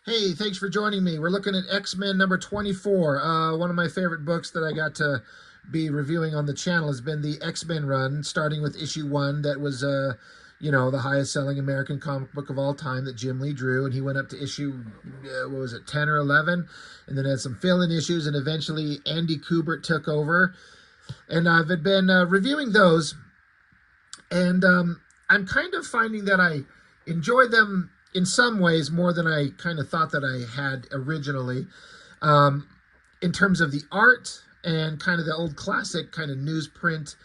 Hey, thanks for joining me. We're looking at X-Men number 24. One of my favorite books that I got to be reviewing on the channel has been the X-Men run, starting with issue 1. That was, the highest selling American comic book of all time that Jim Lee drew. And he went up to issue, 10 or 11? And then had some fill-in issues, and eventually Andy Kubert took over. And I've been reviewing those, and I'm kind of finding that I enjoy them in some ways more than I kind of thought that I had originally, in terms of the art and kind of the old classic kind of newsprint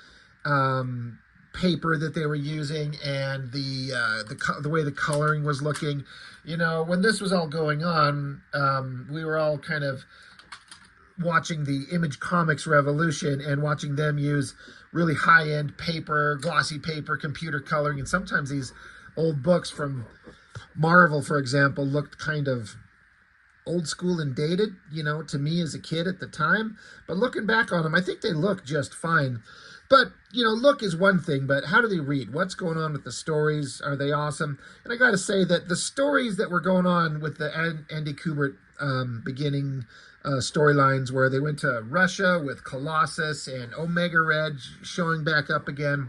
paper that they were using, and the way the coloring was looking. You know, when this was all going on, we were all kind of watching the Image Comics revolution and watching them use really high-end paper, glossy paper, computer coloring, and sometimes these old books from Marvel, for example, looked kind of old school and dated, to me as a kid at the time. But looking back on them, I think they look just fine. But, look is one thing, but how do they read? What's going on with the stories? Are they awesome? And I got to say that the stories that were going on with the Andy Kubert beginning storylines, where they went to Russia with Colossus and Omega Red showing back up again,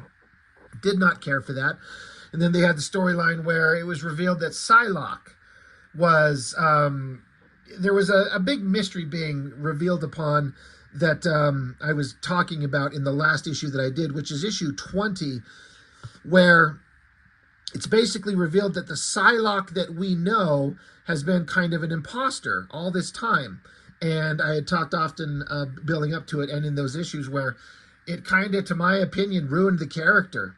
did not care for that. And then they had the storyline where it was revealed that Psylocke was, there was a big mystery being revealed upon that I was talking about in the last issue that I did, which is issue 20, where it's basically revealed that the Psylocke that we know has been kind of an imposter all this time. And I had talked often building up to it, and in those issues where it kind of, to my opinion, ruined the character.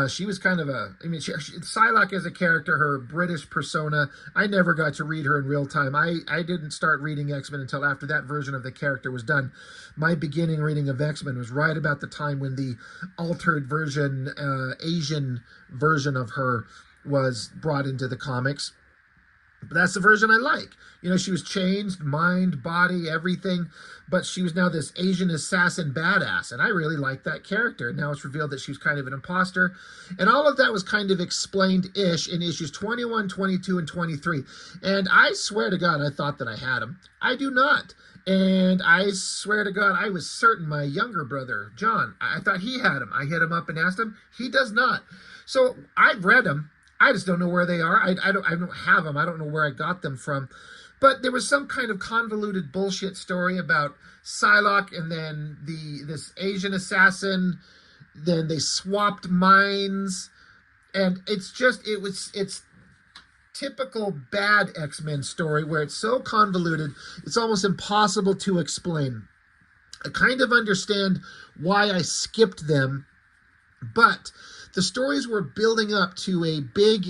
She was kind of Psylocke as a character, her British persona, I never got to read her in real time. I didn't start reading X-Men until after that version of the character was done. My beginning reading of X-Men was right about the time when the altered version, Asian version of her was brought into the comics. But that's the version I like. She was changed, mind, body, everything, but she was now this Asian assassin badass, and I really liked that character. Now it's revealed that she was kind of an imposter, and all of that was kind of explained-ish in issues 21, 22, and 23. And I swear to God, I thought that I had them. I do not. And I swear to God, I was certain my younger brother, John, I thought he had them. I hit him up and asked him. He does not. So I've read them. I just don't know where they are. I don't have them. I don't know where I got them from. But there was some kind of convoluted bullshit story about Psylocke and then this Asian assassin. Then they swapped minds. And it's typical bad X-Men story where it's so convoluted, it's almost impossible to explain. I kind of understand why I skipped them, but the stories were building up to a big,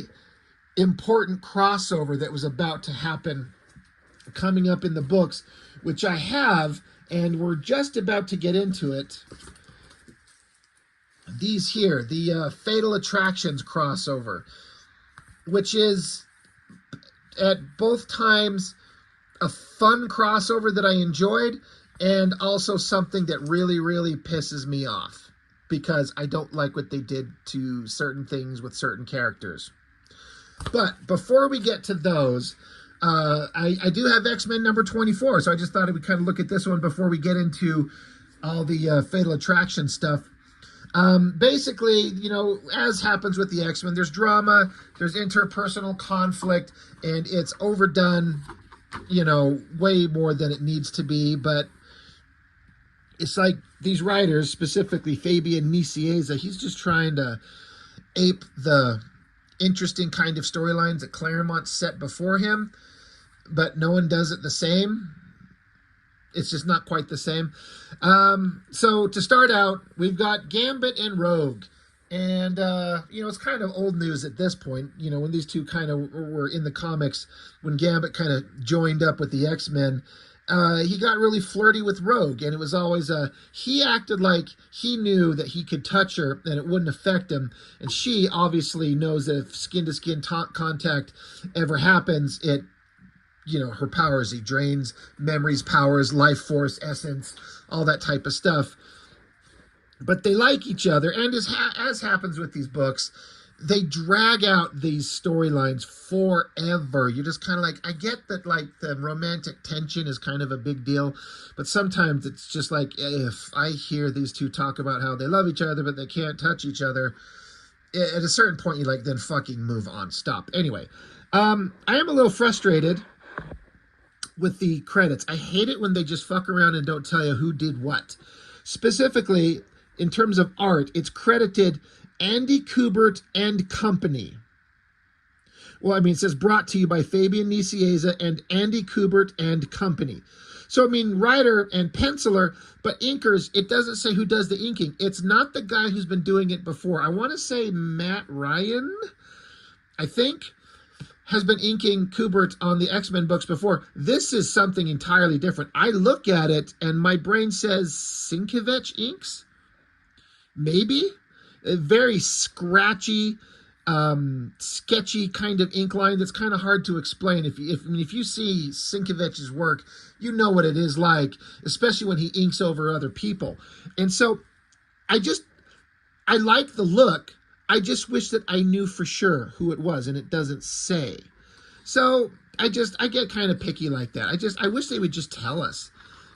important crossover that was about to happen coming up in the books, which I have, and we're just about to get into it. These here, the Fatal Attractions crossover, which is at both times a fun crossover that I enjoyed, and also something that really, really pisses me off, because I don't like what they did to certain things with certain characters. But before we get to those, I do have X-Men number 24, so I just thought I would kind of look at this one before we get into all the Fatal Attraction stuff. Basically, as happens with the X-Men, there's drama, there's interpersonal conflict, and it's overdone, way more than it needs to be, but it's like these writers, specifically Fabian Nicieza, he's just trying to ape the interesting kind of storylines that Claremont set before him, but no one does it the same. It's just not quite the same. So to start out, we've got Gambit and Rogue. And, it's kind of old news at this point, when these two kind of were in the comics, when Gambit kind of joined up with the X-Men. He got really flirty with Rogue, and it was always, he acted like he knew that he could touch her and it wouldn't affect him. And she obviously knows that if skin-to-skin contact ever happens, it, her powers, he drains memories, powers, life force, essence, all that type of stuff. But they like each other, and as happens with these books, they drag out these storylines forever. You're just kind of like, I get that, like, the romantic tension is kind of a big deal, but sometimes it's just like, if I hear these two talk about how they love each other but they can't touch each other, at a certain point you like, then fucking move on, stop. Anyway, I am a little frustrated with the credits. I hate it when they just fuck around and don't tell you who did what. Specifically, in terms of art, it's credited Andy Kubert and Company. Well, I mean, it says brought to you by Fabian Nicieza and Andy Kubert and Company. So, I mean, writer and penciler, but inkers, it doesn't say who does the inking. It's not the guy who's been doing it before. I want to say Matt Ryan, I think, has been inking Kubert on the X-Men books before. This is something entirely different. I look at it and my brain says Sienkiewicz inks? Maybe? A very scratchy, sketchy kind of ink line that's kind of hard to explain. If you see Sienkiewicz's work, you know what it is like, especially when he inks over other people. And so I like the look. I just wish that I knew for sure who it was, and it doesn't say. So I get kind of picky like that. I wish they would just tell us.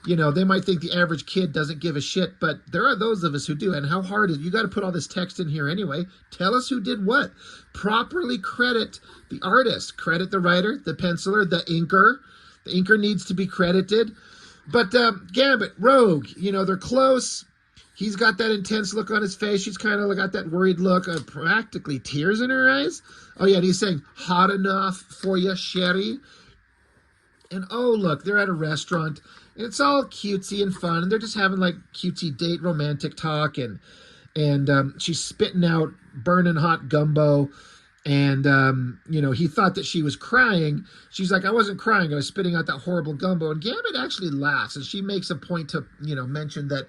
You know, they might think the average kid doesn't give a shit, but there are those of us who do. And how hard is it? You got to put all this text in here anyway. Tell us who did what. Properly credit the artist. Credit the writer, the penciler, the inker. The inker needs to be credited. But Gambit, Rogue, you know, they're close. He's got that intense look on his face. She's kind of got that worried look, practically tears in her eyes. Oh, yeah, and he's saying, hot enough for you, Sherry. And, oh, look, they're at a restaurant. And it's all cutesy and fun. And they're just having, like, cutesy date romantic talk. And she's spitting out burning hot gumbo. And, you know, he thought that she was crying. She's like, I wasn't crying. I was spitting out that horrible gumbo. And Gambit actually laughs. And she makes a point to, you know, mention that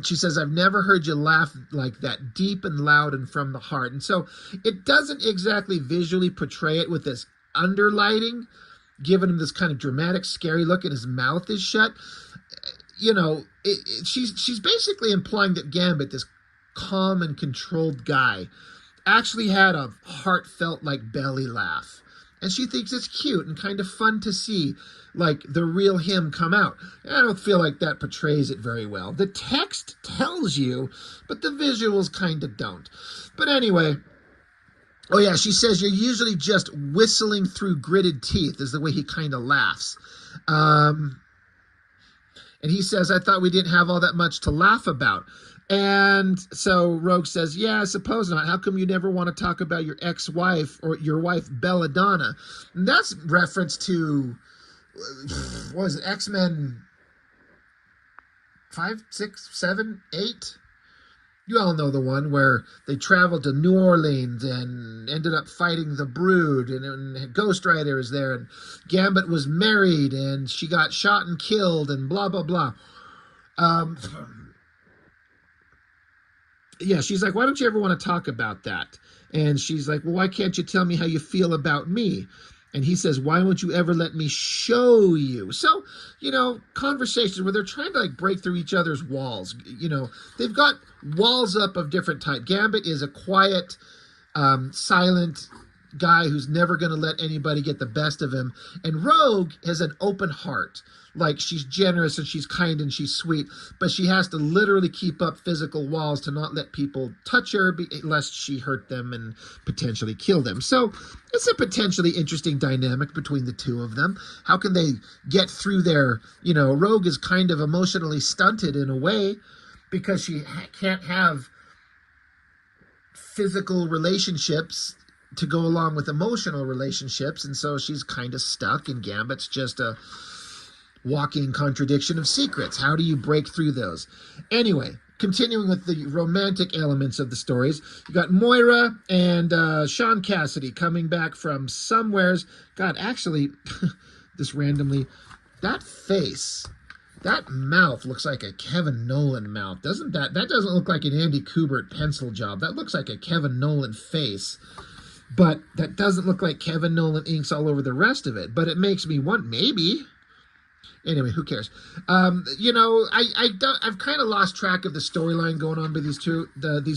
she says, I've never heard you laugh like that, deep and loud and from the heart. And so it doesn't exactly visually portray it with this underlighting, giving him this kind of dramatic, scary look, and his mouth is shut. You know, she's basically implying that Gambit, this calm and controlled guy, actually had a heartfelt, like, belly laugh. And she thinks it's cute and kind of fun to see, like, the real him come out. And I don't feel like that portrays it very well. The text tells you, but the visuals kind of don't. But anyway, oh yeah, she says you're usually just whistling through gritted teeth is the way he kind of laughs. And he says, I thought we didn't have all that much to laugh about. And so Rogue says, yeah, I suppose not. How come you never want to talk about your ex-wife or your wife, Belladonna? And that's reference to, what was it, X-Men 5, 6, 7, 8? You all know the one where they traveled to New Orleans and ended up fighting the Brood, and Ghost Rider is there, and Gambit was married, and she got shot and killed, and blah, blah, blah. Yeah, she's like, why don't you ever want to talk about that? And she's like, well, why can't you tell me how you feel about me? And he says, why won't you ever let me show you? So, you know, conversations where they're trying to, like, break through each other's walls. You know, they've got walls up of different type. Gambit is a quiet, silent guy who's never going to let anybody get the best of him. And Rogue has an open heart. Like, she's generous and she's kind and she's sweet, but she has to literally keep up physical walls to not let people touch her lest she hurt them and potentially kill them. So it's a potentially interesting dynamic between the two of them. How can they get through their, you know, Rogue is kind of emotionally stunted in a way because she can't have physical relationships to go along with emotional relationships, and so she's kind of stuck, and Gambit's just a walking contradiction of secrets. How do you break through those? Anyway, continuing with the romantic elements of the stories, you got Moira and Sean Cassidy coming back from somewheres. God, actually, this randomly, that face, that mouth looks like a Kevin Nolan mouth. That doesn't look like an Andy Kubert pencil job. That looks like a Kevin Nolan face. But that doesn't look like Kevin Nolan inks all over the rest of it. But it makes me want, maybe Anyway, who cares? I've kind of lost track of the storyline going on with these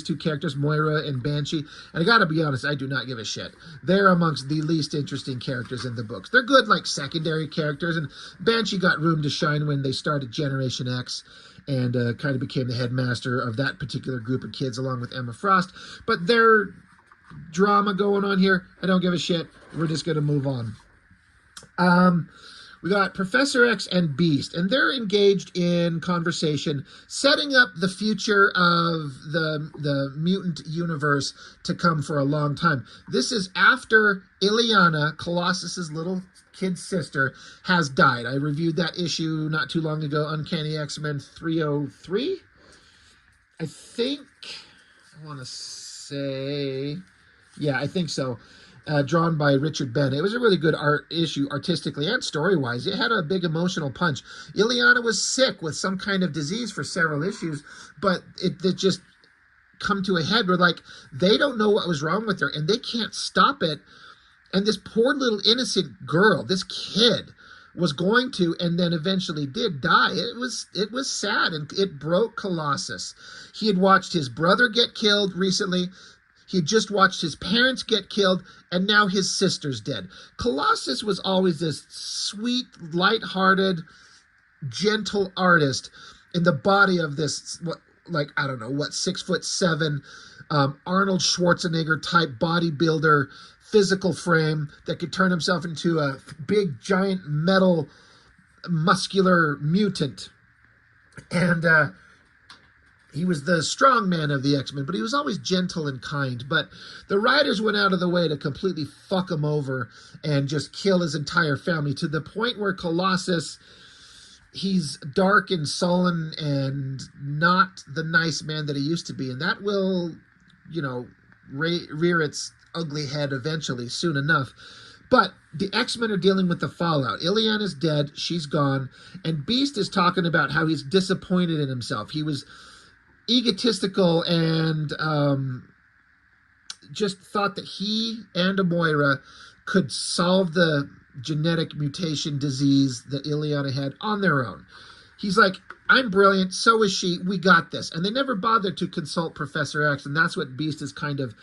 two characters, Moira and Banshee. And I gotta be honest, I do not give a shit. They're amongst the least interesting characters in the books. They're good, like, secondary characters, and Banshee got room to shine when they started Generation X and kind of became the headmaster of that particular group of kids along with Emma Frost. But their drama going on here, I don't give a shit. We're just gonna move on. We got Professor X and Beast, and they're engaged in conversation, setting up the future of the mutant universe to come for a long time. This is after Illyana, Colossus's little kid sister, has died. I reviewed that issue not too long ago, Uncanny X-Men 303. I think, I want to say, yeah, I think so. Drawn by Richard Bennett. It was a really good issue artistically and story-wise. It had a big emotional punch. Illyana was sick with some kind of disease for several issues, but it just come to a head where, like, they don't know what was wrong with her, and they can't stop it. And this poor little innocent girl, this kid, was going to, and then eventually did die. It was sad, and it broke Colossus. He had watched his brother get killed recently. He had just watched his parents get killed, and now his sister's dead. Colossus was always this sweet, lighthearted, gentle artist in the body of this, 6'7", Arnold Schwarzenegger type bodybuilder, physical frame that could turn himself into a big, giant, metal, muscular mutant. And he was the strong man of the X-Men, but he was always gentle and kind. But the writers went out of the way to completely fuck him over and just kill his entire family, to the point where Colossus, he's dark and sullen and not the nice man that he used to be. And that will, rear its ugly head eventually, soon enough. But the X-Men are dealing with the fallout. Illyana's dead. She's gone. And Beast is talking about how he's disappointed in himself. He was egotistical and just thought that he and Moira could solve the genetic mutation disease that Illyana had on their own. He's like, I'm brilliant, so is she, we got this. And they never bothered to consult Professor X, and that's what Beast is kind of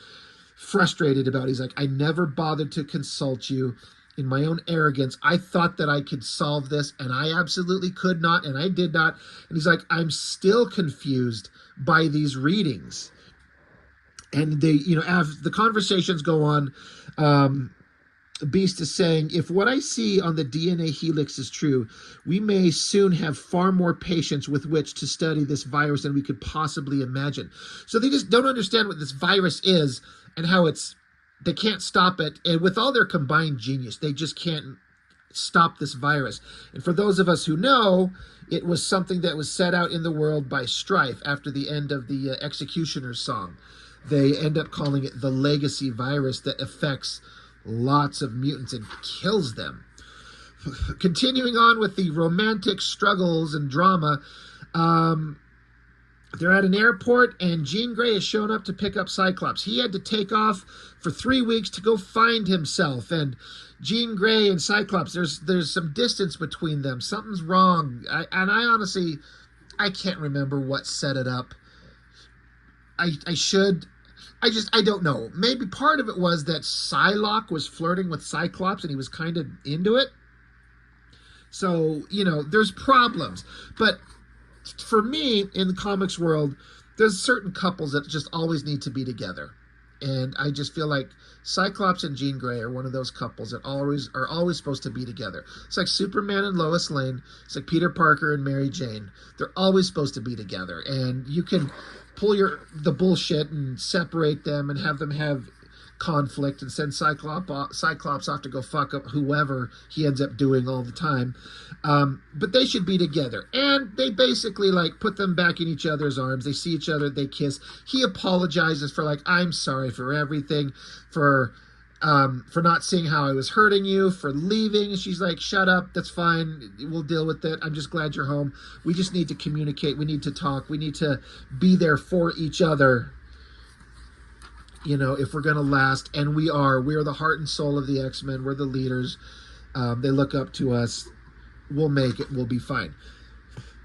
frustrated about. He's like, I never bothered to consult you. In my own arrogance, I thought that I could solve this, and I absolutely could not, and I did not. And he's like, I'm still confused by these readings. And they, as the conversations go on, Beast is saying, if what I see on the DNA helix is true, we may soon have far more patients with which to study this virus than we could possibly imagine. So they just don't understand what this virus is and how they can't stop it. And with all their combined genius, they just can't stop this virus. And for those of us who know, it was something that was set out in the world by Strife after the end of the Executioner's song. They end up calling it the legacy virus that affects lots of mutants and kills them. Continuing on with the romantic struggles and drama, they're at an airport, and Jean Grey has shown up to pick up Cyclops. He had to take off for 3 weeks to go find himself, and Jean Grey and Cyclops, there's some distance between them. Something's wrong. I honestly can't remember what set it up. I don't know. Maybe part of it was that Psylocke was flirting with Cyclops, and he was kind of into it. So, there's problems. But for me, in the comics world, there's certain couples that just always need to be together. And I just feel like Cyclops and Jean Grey are one of those couples that are always supposed to be together. It's like Superman and Lois Lane. It's like Peter Parker and Mary Jane. They're always supposed to be together. And you can pull the bullshit and separate them and have them have conflict and send Cyclops off to go fuck up whoever he ends up doing all the time. But they should be together. And they basically put them back in each other's arms. They see each other, they kiss. He apologizes for I'm sorry for everything, for not seeing how I was hurting you, for leaving. And she's like, shut up, that's fine, we'll deal with it. I'm just glad you're home. We just need to communicate. We need to talk. We need to be there for each other, if we're going to last. And we are the heart and soul of the X-Men. We're the leaders. They look up to us. we'll make it. We'll be fine.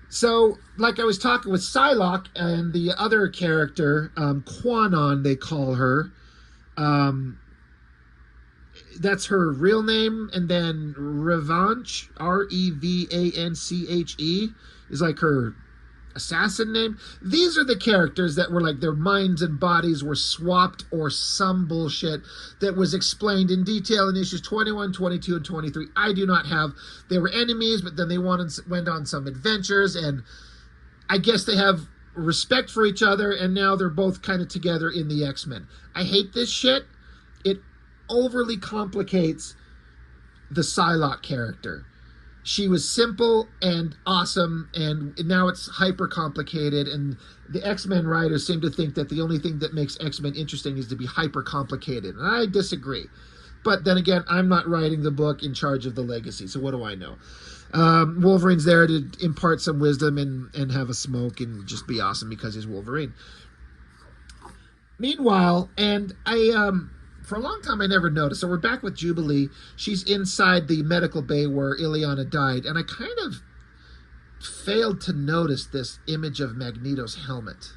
So, like I was talking with Psylocke and the other character, Quanon, they call her. That's her real name, and then Revanche, Revanche, is like her assassin name. These are the characters that were like their minds and bodies were swapped or some bullshit that was explained in detail in issues 21, 22, and 23. I do not have. They were enemies, but then they went on some adventures, and I guess they have respect for each other, and now they're both kind of together in the X-Men. I hate this shit. It overly complicates the Psylocke character. She was simple and awesome, and now it's hyper complicated, and the X-Men writers seem to think that the only thing that makes X-Men interesting is to be hyper complicated, and I disagree. But then again, I'm not writing the book, in charge of the legacy, so what do I know? Wolverine's there to impart some wisdom and have a smoke and just be awesome because he's Wolverine. Meanwhile, and for a long time I never noticed. So we're back with Jubilee. She's inside the medical bay where Illyana died. And I kind of failed to notice this image of Magneto's helmet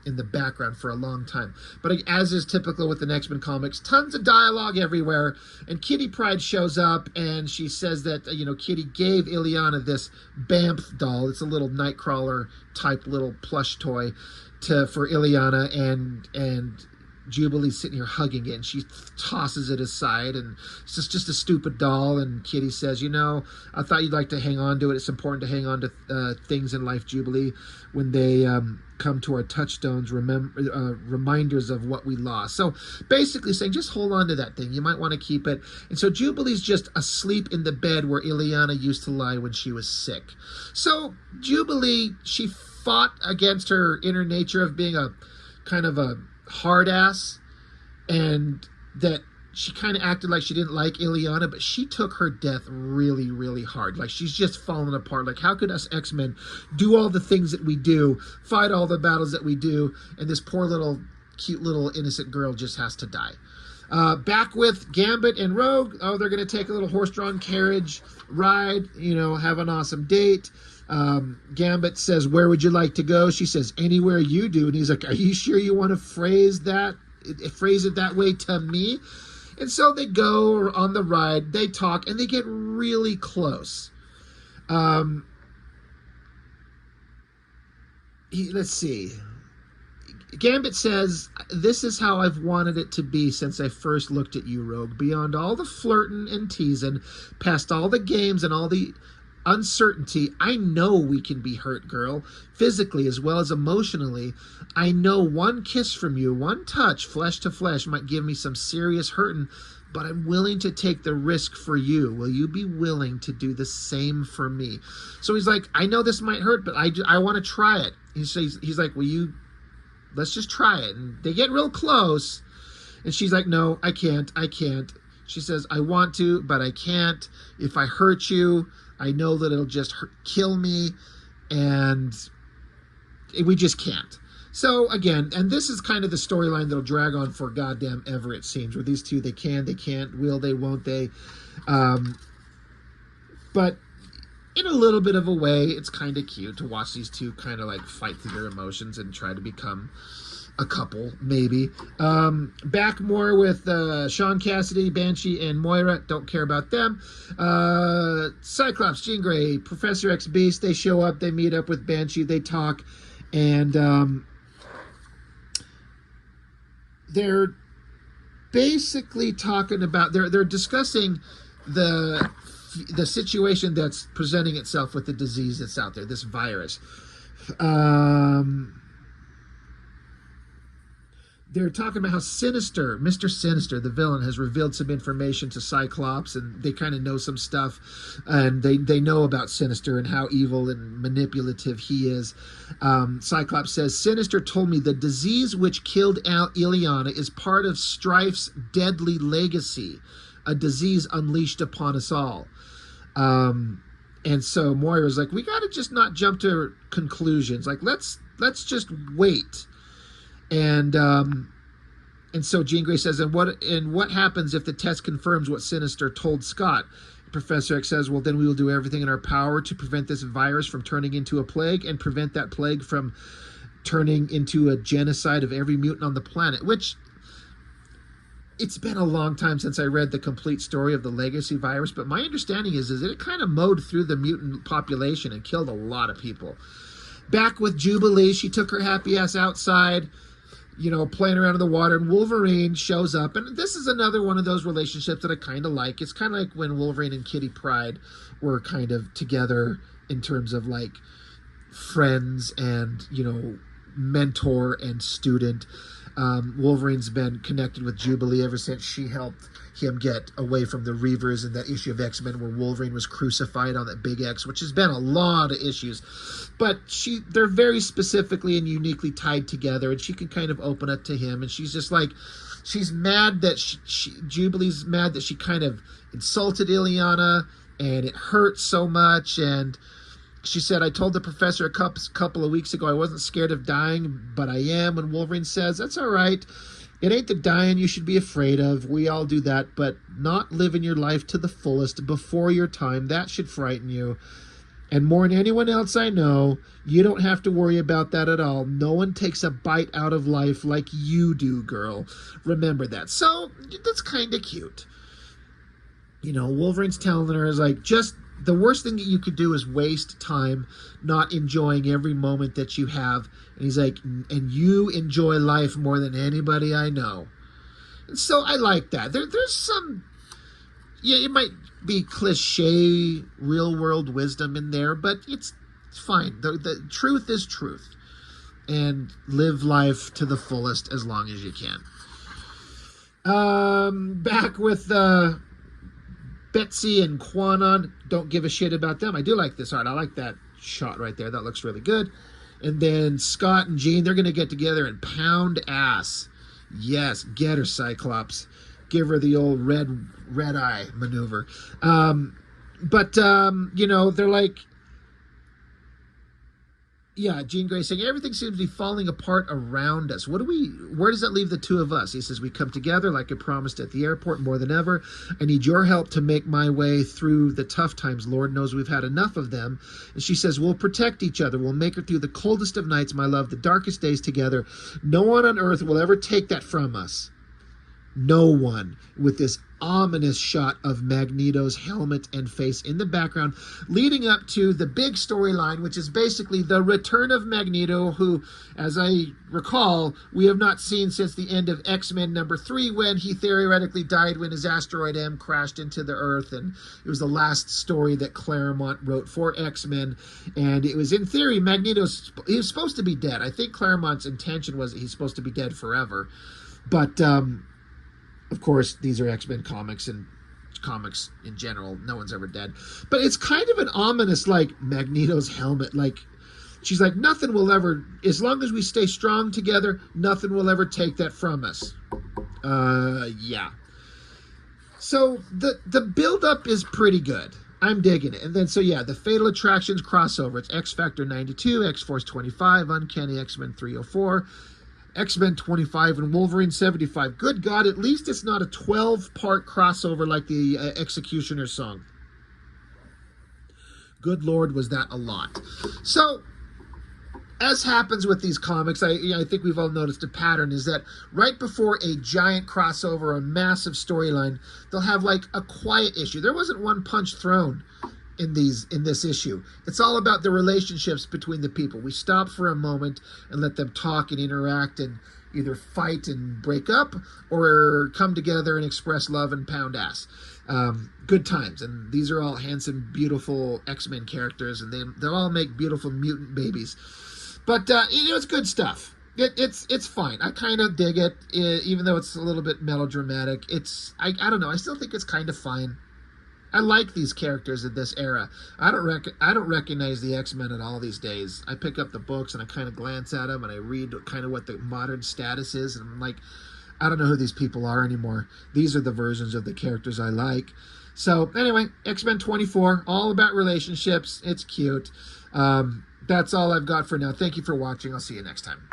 in the background for a long time. But as is typical with the X-Men comics, tons of dialogue everywhere. And Kitty Pryde shows up and she says that, Kitty gave Illyana this Bamf doll. It's a little Nightcrawler type little plush toy for Illyana, and Jubilee's sitting here hugging it, and she tosses it aside, and it's just a stupid doll. And Kitty says, I thought you'd like to hang on to it. It's important to hang on to things in life, Jubilee, when they come to our touchstones, reminders of what we lost. So basically saying, just hold on to that thing. You might want to keep it. And so Jubilee's just asleep in the bed where Illyana used to lie when she was sick. So Jubilee, she fought against her inner nature of being a kind of a hard ass, and that she kind of acted like she didn't like Illyana, but she took her death really, really hard. Like, she's just fallen apart. Like, how could us X-Men do all the things that we do, fight all the battles that we do, and this poor little, cute little innocent girl just has to die? Back with Gambit and Rogue. Oh, they're going to take a little horse-drawn carriage ride, have an awesome date. Gambit says, where would you like to go? She says, anywhere you do. And he's like, are you sure you want to phrase it that way to me? And so they go on the ride, they talk, and they get really close. Let's see. Gambit says, this is how I've wanted it to be since I first looked at you, Rogue. Beyond all the flirting and teasing, past all the games and all the uncertainty, I know we can be hurt, girl, physically as well as emotionally. I know one kiss from you, one touch, flesh to flesh, might give me some serious hurting, but I'm willing to take the risk for you. Will you be willing to do the same for me? So he's like, I know this might hurt, but I want to try it. He's like, let's just try it. And they get real close, and she's like, no, I can't. She says, I want to, but I can't. If I hurt you, I know that it'll just kill me, and we just can't. So again, and this is kind of the storyline that'll drag on for goddamn ever, it seems, where these two, they can, they can't, will they, won't they. But in a little bit of a way, it's kind of cute to watch these two kind of like fight through their emotions and try to become a couple, maybe. Back more with Sean Cassidy, Banshee, and Moira. Don't care about them. Cyclops, Jean Grey, Professor X Beast, they show up, they meet up with Banshee, they talk, and they're basically talking about, they're discussing the situation that's presenting itself with the disease that's out there, this virus. They're talking about how Sinister, Mr. Sinister, the villain, has revealed some information to Cyclops, and they kind of know some stuff, and they know about Sinister and how evil and manipulative he is. Cyclops says, Sinister told me the disease which killed Illyana is part of Strife's deadly legacy, a disease unleashed upon us all. And so Moira's like, we got to just not jump to conclusions. Like, let's just wait. And so Jean Grey says, and what happens if the test confirms what Sinister told Scott? Professor X says, well, then we will do everything in our power to prevent this virus from turning into a plague and prevent that plague from turning into a genocide of every mutant on the planet, which it's been a long time since I read the complete story of the legacy virus, but my understanding is that it kind of mowed through the mutant population and killed a lot of people. Back with Jubilee, she took her happy ass outside, you know, playing around in the water, and Wolverine shows up, and this is another one of those relationships that I kind of like. It's kind of like when Wolverine and Kitty Pryde were kind of together in terms of like friends and, you know, mentor and student. Wolverine's been connected with Jubilee ever since she helped him get away from the Reavers in that issue of X-Men where Wolverine was crucified on that big X, which has been a lot of issues. But they're very specifically and uniquely tied together, and she can kind of open up to him, and she's just like, she's mad that Jubilee's mad that she kind of insulted Illyana, and it hurts so much, and she said, I told the professor a couple of weeks ago I wasn't scared of dying, but I am. And Wolverine says, that's all right. It ain't the dying you should be afraid of. We all do that, but not living your life to the fullest before your time. That should frighten you. And more than anyone else I know, you don't have to worry about that at all. No one takes a bite out of life like you do, girl. Remember that. So that's kind of cute. You know, Wolverine's telling her, is like, just the worst thing that you could do is waste time not enjoying every moment that you have. And he's like, and you enjoy life more than anybody I know. And so I like that. There's some, yeah, it might be cliche, real world wisdom in there, but it's fine. The truth is truth. And live life to the fullest as long as you can. Back with Betsy and Quanon, don't give a shit about them. I do like this art. I like that shot right there. That looks really good. And then Scott and Jean, they're going to get together and pound ass. Yes, get her, Cyclops. Give her the old red eye maneuver. You know, they're like, yeah, Jean Grey saying, everything seems to be falling apart around us. Where does that leave the two of us? He says, we come together like I promised at the airport more than ever. I need your help to make my way through the tough times. Lord knows we've had enough of them. And she says, we'll protect each other. We'll make it through the coldest of nights, my love, the darkest days together. No one on earth will ever take that from us. No one, with this ominous shot of Magneto's helmet and face in the background, leading up to the big storyline, which is basically the return of Magneto, who, as I recall, we have not seen since the end of X-Men #3, when he theoretically died when his asteroid M crashed into the Earth, and it was the last story that Claremont wrote for X-Men, and it was, in theory, he was supposed to be dead. I think Claremont's intention was that he's supposed to be dead forever, but of course, these are X-Men comics, and comics in general, no one's ever dead. But it's kind of an ominous, like, Magneto's helmet. Like, she's like, nothing will ever, as long as we stay strong together, nothing will ever take that from us. Yeah. So the build-up is pretty good. I'm digging it. And then, so yeah, the Fatal Attractions crossover. It's X-Factor 92, X-Force 25, Uncanny X-Men 304, X-Men 25, and Wolverine 75. Good God, at least it's not a 12-part crossover like the Executioner song. Good Lord, was that a lot. So, as happens with these comics, I think we've all noticed a pattern, is that right before a giant crossover, a massive storyline, they'll have like a quiet issue. There wasn't one punch thrown in this issue. It's all about the relationships between the people. We stop for a moment and let them talk and interact and either fight and break up or come together and express love and pound ass. Good times. And these are all handsome, beautiful X-Men characters, and they'll all make beautiful mutant babies. But you know, it's good stuff. It's fine. I kind of dig it, even though it's a little bit melodramatic. I don't know. I still think it's kind of fine. I like these characters in this era. I don't recognize the X-Men at all these days. I pick up the books and I kind of glance at them and I read kind of what the modern status is, and I'm like, I don't know who these people are anymore. These are the versions of the characters I like. So anyway, X-Men 24, all about relationships. It's cute. That's all I've got for now. Thank you for watching. I'll see you next time.